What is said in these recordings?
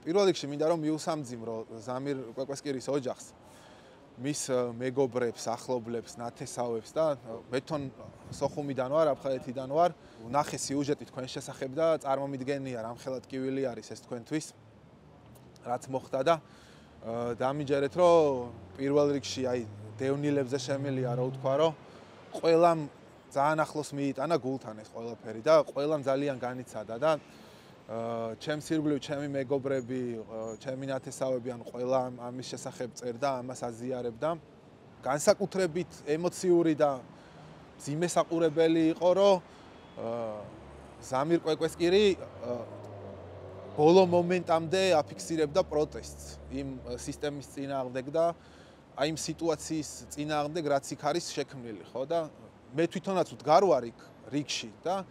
პირველ რიგში მინდა რომ მიუსამძიმრო ზამირ კვეკვესკირის ოჯახს, მის მეგობრებს, ახლობლებს, ნათესავებს და მე თვითონ სოხუმიდან ვარ, აფხაზეთიდან ვარ. ნახე სიუჟეტი თქვენ შესახებ და წარმომიდგენია რამხელად კივილი არის ეს თქვენთვის, რაც მოხდა და დამიჯერეთ რომ პირველ რიგში აი დევნილებზე შემილია რა ვთქვა რომ ყველამ ძალიან ახლოს მიიტანა გულთან ეს ყველაფერი და ყველამ ძალიან განიცადა და ჩემს ირგვლივ ჩემი მეგობრები, ჩემი ნათესავები ან ყველა ამის შესახებ წერდა, ამას აზიარებდა. განსაკუთრებით ემოციური და მძიმესაყურებელი იყო, რომ ზამირ კვეკვესკირი ბოლო მომენტამდე აფიქსირებდა პროტესტს იმ სისტემის წინააღმდეგ და აი იმ სიტუაციის წინააღმდეგ, რაც იქ არის შექმნილი, ხო და მე თვითონაც ვდგარ ვარ იქ რიგში და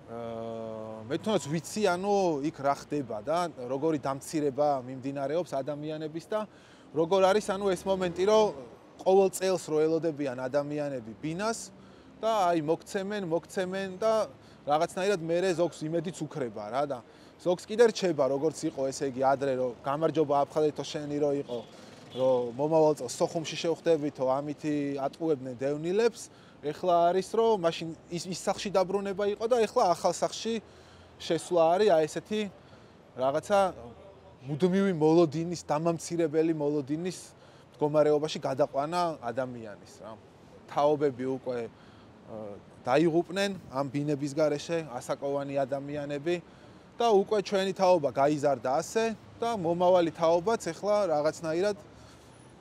მე თვითონაც ვიცი, ანუ იქ რა ხდება და როგორი დამცირება მიმდინარეობს ადამიანების და როგორ არის ანუ ეს მომენტი, რომ ყოველ წელს რო ელოდებიან ადამიანები ბინას და აი მოგცემენ და რაღაცნაირად მერე ზოგს იმედიც უქრება რა და ზოგს კიდე რჩება როგორც იყო ესე იგი ადრე რომ გამარჯობა აფხაზეთო შენი რო იყო რომ მომავალ წელს სოხუმში შევხვდებითო ამითი ატყუებდნენ დევნილებს ეხლა არის რომ მაშინ ის სახში დაბრუნება იყო და ეხლა ახალ სახში შესვლა არის აი ესეთი რაღაცა მუდმივი მოლოდინის დამამცირებელი მოლოდინის მდგომარეობაში გადაყვანა ადამიანის რა თაობები უკვე დაიღუპნენ ამ ბინების გარეშე ასაკოვანი ადამიანები და უკვე ჩვენი თაობა გაიზარდა ასე და მომავალი თაობაც ეხლა რაღაცნაირად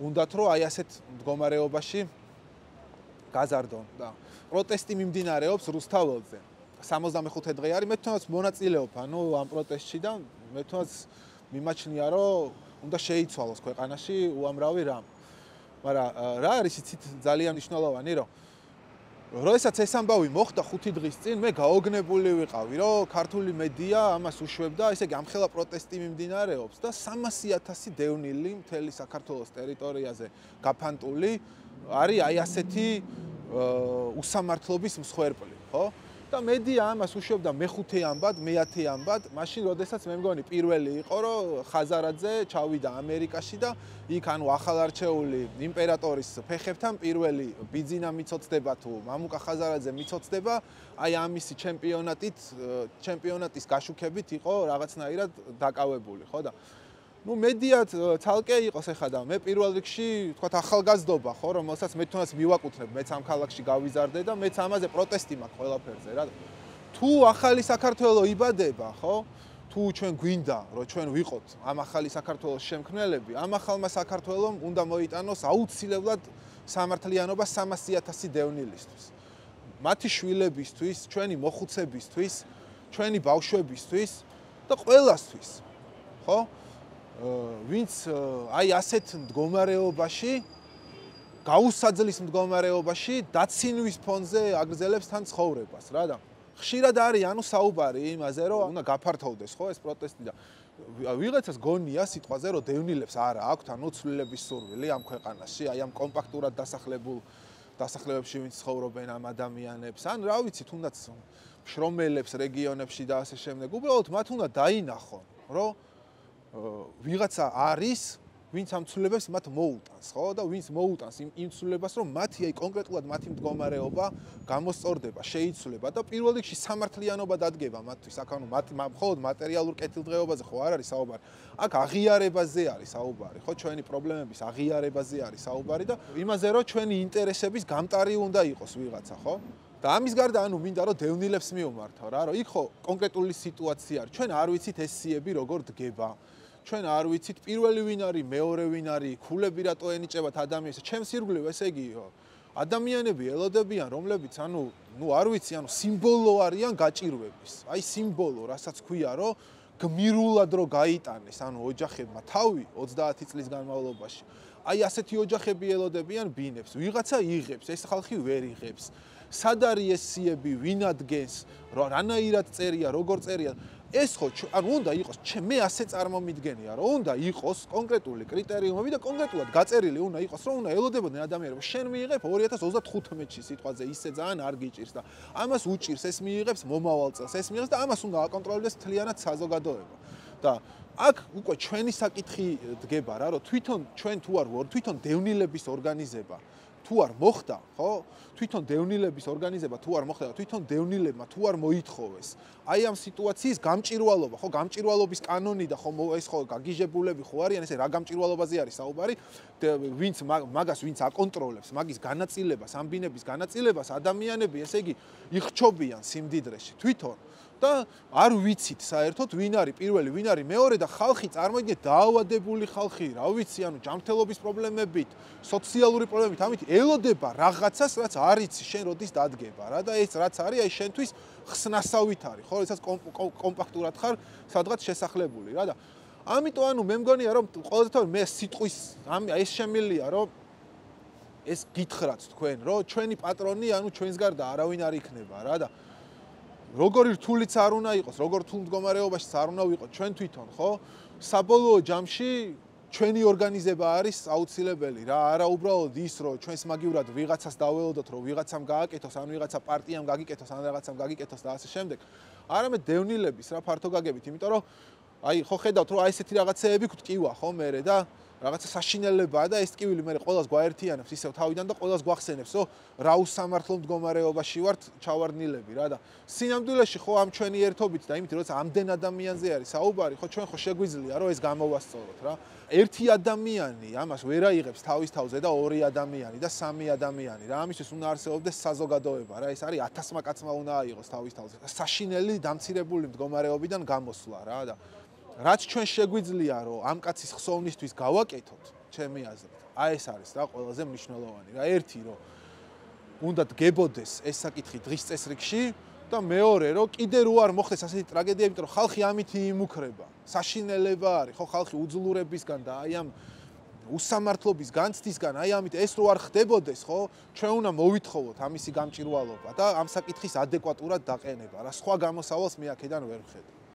უნდათ რომ აი ასეთ მდგომარეობაში გაზარდონ და პროტესტი მიმდინარეობს რუსთაველზე 65 დღე არის მე თვითონაც მონაწილეობ ანუ ამ პროტესტში და მე თვითონაც მიმაჩნია რომ უნდა შეიცვალოს ქვეყანაში უამრავი რამ მაგრამ რა არის იცით ძალიან მნიშვნელოვანი რომ როდესაც ეს ამბავი მოხდა 5 დღის წინ მე გაოგნებული ვიყავი რომ ქართული მედია ამას უშვებდა ესე იგი ამხელა პროტესტი მიმდინარეობს და 300,000 დევნილი მთელი საქართველოს ტერიტორიაზე გაფანტული არის აი ასეთი უსამართლობის მსხვერპლი ხო და მედია ამას უშვებდა მე-5 ამბად, მე-10 ამბად, მაშინ როდესაც მე მგონი პირველი იყო რომ ხაზარაძე ჩავიდა ამერიკაში და იქ ანუ ახალარჩეული იმპერატორის ფეხებთან პირველი ბიძინა მიცოცდება თუ მამუკა ხაზარაძე მიცოცდება, აი ამისი ჩემპიონატის გაშუქებით იყო რაღაცნაირად დაკავებული, ხო და ну მედია ცალკე იყოს ახლა და მე პირველ რიგში თქვათ ახალგაზრდობა ხო რომელსაც მე თვითონაც მივაკუთვნებ მეც ამ ქალაქში გავიზარდე და მეც ამაზე პროტესტი მაქვს ყველაფერზე რა თუ ახალი საქართველო იბადება ხო თუ ჩვენ გვინდა რომ ჩვენ ვიყოთ ამ ახალი საქართველოს შემქმნელები ამ ახალმა საქართველომ უნდა მოიტანოს აუცილებლად სამართლიანობა 300,000 დევნილისთვის მათი შვილებისთვის ჩვენი მოხუცებისთვის ჩვენი ბავშვებისთვის და ყველასთვის ხო ვინც აი ასეთ მდგომარეობაში გაუსაძლის მდგომარეობაში დაცინვის ფონზე აგრძელებს თან ცხოვრებას რა და ხშირად არის ანუ საუბარი იმაზე რომ უნდა გაფართოვდეს ხო ეს პროტესტი და ვიღაცას გონია სიტყვაზე რომ დევნილებს არა აქვთ ანუ ცვლილების სურვილი ამ ქვეყანაში აი ამ კომპაქტურად დასახლებულ დასახლებებში ვინც ცხოვრობენ ამ ადამიანებს ან რა ვიცი თუნდაც შრომელებს რეგიონებში და ასე შემდეგ უბრალოდ მათ უნდა დაინახონ რომ ვიღაცა არის ვინც ამ ცვლილებებს მათ მოუტანს ხო და ვინც მოუტანს იმ ცვლილებას რომ მათი აი კონკრეტულად მათი მდგომარეობა გამოსწორდება შეიცვლება და პირველ რიგში სამართლიანობა დადგება მათთვის აქ ანუ მხოლოდ მატერიალურ კეთილდღეობაზე ხო არ არის საუბარი აქ აღიარებაზე არის საუბარი ხო ჩვენი პრობლემების აღიარებაზე არის საუბარი და იმაზე რომ ჩვენი ინტერესების გამტარი უნდა იყოს ვიღაცა ხო და ამის გარდა ანუ მინდა რომ დევნილებს მიუმართავ რა რომ იქ ხო კონკრეტული სიტუაცია არის ჩვენ არ ვიცით ეს სიები როგორ დგება ჩვენ არ ვიცით პირველი ვინ არის მეორე ვინ არის ქულები რატო ენიჭებათ ადამიანს ჩემს ირგვლივ ესე იგი ადამიანები ელოდებიან რომლებიც ანუ არ ვიცი ანუ სიმბოლო არიან გაჭირვების აი სიმბოლო რასაც ქვია რომ გმირულად რო გაიტანეს ანუ ოჯახებმა თავი 30 წლის განმავლობაში აი ასეთი ოჯახები ელოდებიან ბინებს ვიღაცა იღებს ეს ხალხი ვერ იღებს სად არის ეს სიები ვინ ადგენს რანაირად წერია როგორ წერია ეს ხო ანუ უნდა იყოს მე ასე წარმომიდგენია რომ უნდა იყოს კონკრეტული კრიტერიუმები და კონკრეტულად გაწერილი უნდა იყოს რომ უნდა ელოდებოდნენ ადამიანები შენ მიიღებ 2035-ში სიტყვაზე ისე ძალიან არ გიჭირს და ამას უჭირს ეს მიიღებს მომავალ წელს ეს მიიღებს და ამას უნდა აკონტროლდეს მთლიანად საზოგადოება და აქ უკვე ჩვენი საკითხი დგება რა, რომ თვითონ ჩვენ თუ არ ვარ, თვითონ დევნილების ორგანიზება თუ არ მოხდა, ხო? თვითონ დევნილების ორგანიზება თუ არ მოხდა, თვითონ დევნილებმა თუ არ მოითხოვეს. აი ამ სიტუაციის გამჭირვალობა, ხო, გამჭირვალობის კანონი და ხო ეს ხო გაგიჟებულები ხო არიან, ესე რა გამჭირვალობაზე არის საუბარი? ვინც მაგას ვინც აკონტროლებს, მაგის განაწილებას, ამ ბინების განაწილებას ადამიანები, ესე იგი, იხჩობიან სიმდიდრეში თვითონ. და არ ვიცით საერთოდ ვინ არის პირველი, ვინ არის მეორე და ხალხი წარმოიდგინეთ დაავადებული ხალხი, რა ვიცი, ანუ ჯანმრთელობის პრობლემებით, სოციალური პრობლემებით, ამით ელოდება რაღაცას, რაც არ იცი შენ როდის დადგება რა და ეს რაც არის, აი შენთვის ხსნასავით არის, ხო, რასაც კომპაქტურად ხარ სადღაც შესახლებული რა და ამიტომ ანუ მე მგონია რომ ყველაზე თავი მე სიტყვის ეს შემილია რომ ეს გითხრათ თქვენ, რომ ჩვენი პატრონი ანუ ჩვენს გარდა არავინ არ იქნება რა და როგორი რთულიც არ უნდა იყოს, როგორ რთულ მდგომარეობაშიც არ უნდა ვიყოთ ჩვენ თვითონ, ხო? საბოლოო ჯამში ჩვენი ორგანიზება არის აუცილებელი რა, არა უბრალოდ ის, რომ ჩვენს მაგივრად ვიღაცას დაველოდოთ, რომ ვიღაცამ გააკეთოს, ან ვიღაცა პარტიამ გაგიკეთოს, ან რაღაცამ გაგიკეთოს და ასე შემდეგ. არამედ დევნილების რა ფართო გაგებით, იმიტომ რომ აი ხო ხედავთ, რომ აი ესეთი რაღაცეები გვტკივა, ხო, მერე და რაღაცა საშინელებაა და ეს ტკივილი მე ყოველას გვაერთიანებს ისევ თავიდან და ყოველას გვახსენებს, რომ რა უსამართლო მდგომარეობაში ვართ ჩავარდნილები რა და სინამდვილეში ხო ამ ჩვენი ერთობით და იმით როცა ამდენ ადამიანზე არის საუბარი, ხო ჩვენ ხო შეგვიძლია რომ ეს გამოვასწოროთ რა. ერთი ადამიანი ამას ვერ აიღებს თავის თავზე და ორი ადამიანი და სამი ადამიანი რა. ამისთვის უნდა არსებობდეს საზოგადოება რა. ეს არის 1000 კაცმა უნდა აიღოს თავის თავზე. საშინელი დამცირებული მდგომარეობიდან გამოსვლა რა და რაც ჩვენ შეგვიძლია რომ ამ კაცის ხსოვნისთვის გავაკეთოთ, ჩემი აზრით, აი ეს არის რა ყველაზე მნიშვნელოვანი რა. ერთი რომ უნდა დგებოდეს ეს საკითხი დღის წესრიგში და მეორე რომ კიდე რო არ მოხდეს ასეთი ტრაგედია, იმიტომ რომ ხალხი ამით იმუქრება. საშინელება არის, ხო, ხალხი უძლურებისგან და აი ამ უსამართლობის განცდისგან, აი ამით ეს რო არ ხდებოდეს, ხო, ჩვენ უნდა მოვითხოვოთ ამისი გამჭირვალობა და ამ საკითხის ადეკვატურად დაყენება რა. სხვა გამოსავალს მე აქედან ვერ ვხედავ.